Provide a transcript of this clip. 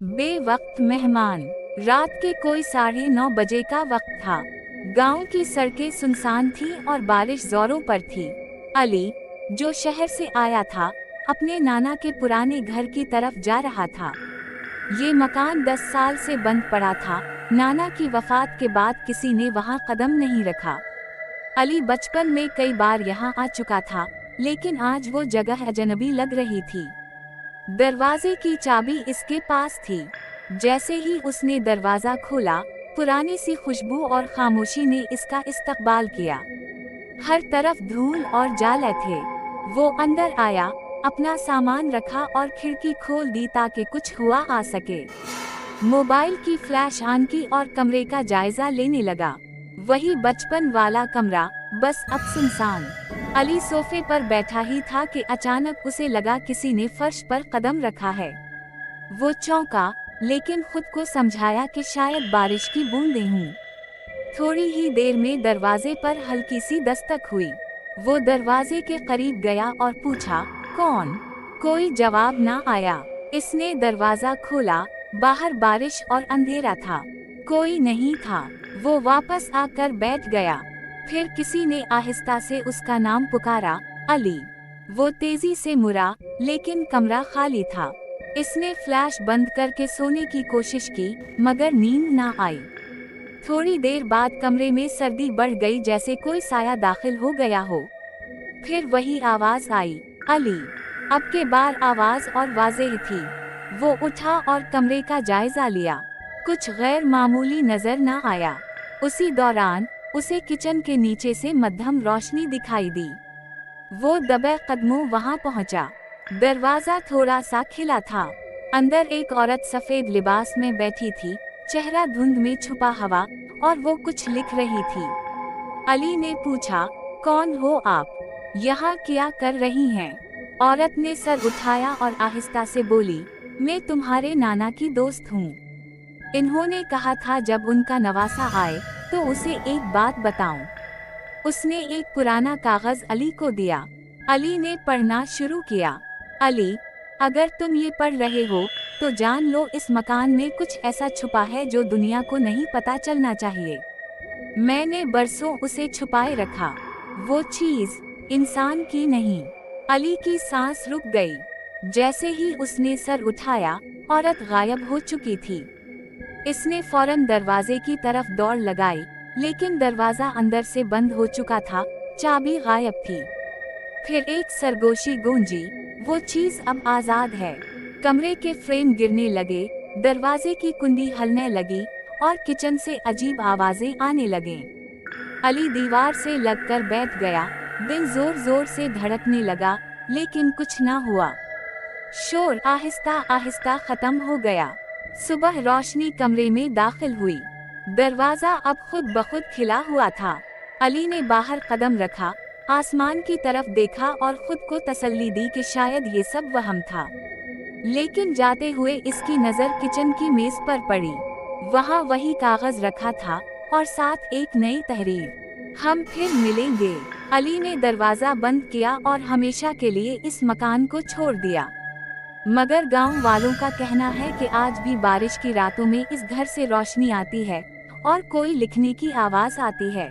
बेवक्त मेहमान। रात के कोई 9:30 बजे का वक्त था। गांव की सड़कें सुनसान थीं और बारिश जोरों पर थी। अली, जो शहर से आया था, अपने नाना के पुराने घर की तरफ जा रहा था। ये मकान 10 साल से बंद पड़ा था। नाना की वफात के बाद किसी ने वहां कदम नहीं रखा। अली बचपन में कई बार यहाँ आ चुका था, लेकिन आज वो जगह अजनबी लग रही थी। दरवाजे की चाबी इसके पास थी। जैसे ही उसने दरवाजा खोला, पुरानी सी खुशबू और खामोशी ने इसका इस्तकबाल किया। हर तरफ धूल और जाले थे। वो अंदर आया, अपना सामान रखा और खिड़की खोल दी ताकि कुछ हुआ आ सके। मोबाइल की फ्लैश ऑन की और कमरे का जायजा लेने लगा। वही बचपन वाला कमरा, बस अब सुनसान। अली सोफे पर बैठा ही था कि अचानक उसे लगा किसी ने फर्श पर कदम रखा है। वो चौंका, लेकिन खुद को समझाया कि शायद बारिश की बूंदें हों। थोड़ी ही देर में दरवाजे पर हल्की सी दस्तक हुई। वो दरवाजे के करीब गया और पूछा, कौन? कोई जवाब ना आया। इसने दरवाजा खोला। बाहर बारिश और अंधेरा था। कोई नहीं था। वो वापस आकर बैठ गया। फिर किसी ने आहिस्ता से उसका नाम पुकारा, अली। वो तेजी से मुड़ा, लेकिन कमरा खाली था। इसने फ्लैश बंद करके सोने की कोशिश की, मगर नींद ना आई। थोड़ी देर बाद कमरे में सर्दी बढ़ गई, जैसे कोई साया दाखिल हो गया हो। फिर वही आवाज आई, अली। अब के बार आवाज और वाज़ेह थी। वो उठा और कमरे का जायजा लिया। कुछ गैर मामूली नजर न आया। उसी दौरान उसे किचन के नीचे से मध्यम रोशनी दिखाई दी। वो दबे कदमों वहां पहुंचा। दरवाजा थोड़ा सा खुला था। अंदर एक औरत सफेद लिबास में बैठी थी, चेहरा धुंध में छुपा हुआ, और वो कुछ लिख रही थी। अली ने पूछा, कौन हो आप? यहाँ क्या कर रही हैं? औरत ने सर उठाया और आहिस्ता से बोली, मैं तुम्हारे नाना की दोस्त हूँ। इन्होंने कहा था जब उनका नवासा आए तो उसे एक बात बताऊं। उसने एक पुराना कागज अली को दिया। अली ने पढ़ना शुरू किया। अली, अगर तुम ये पढ़ रहे हो तो जान लो इस मकान में कुछ ऐसा छुपा है जो दुनिया को नहीं पता चलना चाहिए। मैंने बरसों उसे छुपाए रखा। वो चीज इंसान की नहीं। अली की सांस रुक गई। जैसे ही उसने सर उठाया, औरत गायब हो चुकी थी। इसने फौरन दरवाजे की तरफ दौड़ लगाई, लेकिन दरवाजा अंदर से बंद हो चुका था, चाबी गायब थी। फिर एक सरगोशी गूंजी, वो चीज अब आजाद है। कमरे के फ्रेम गिरने लगे, दरवाजे की कुंडी हलने लगी, और किचन से अजीब आवाजें आने लगे। अली दीवार से लगकर बैठ गया। दिल जोर जोर से धड़कने लगा, लेकिन कुछ ना हुआ। शोर आहिस्ता आहिस्ता खत्म हो गया। सुबह रोशनी कमरे में दाखिल हुई। दरवाजा अब खुद ब खुद खिला हुआ था। अली ने बाहर कदम रखा, आसमान की तरफ देखा और खुद को तसल्ली दी कि शायद ये सब वहम था। लेकिन जाते हुए इसकी नज़र किचन की मेज पर पड़ी। वहाँ वही कागज रखा था, और साथ एक नई तहरीर, हम फिर मिलेंगे। अली ने दरवाजा बंद किया और हमेशा के लिए इस मकान को छोड़ दिया। मगर गांव वालों का कहना है कि आज भी बारिश की रातों में इस घर से रोशनी आती है, और कोई लिखने की आवाज आती है।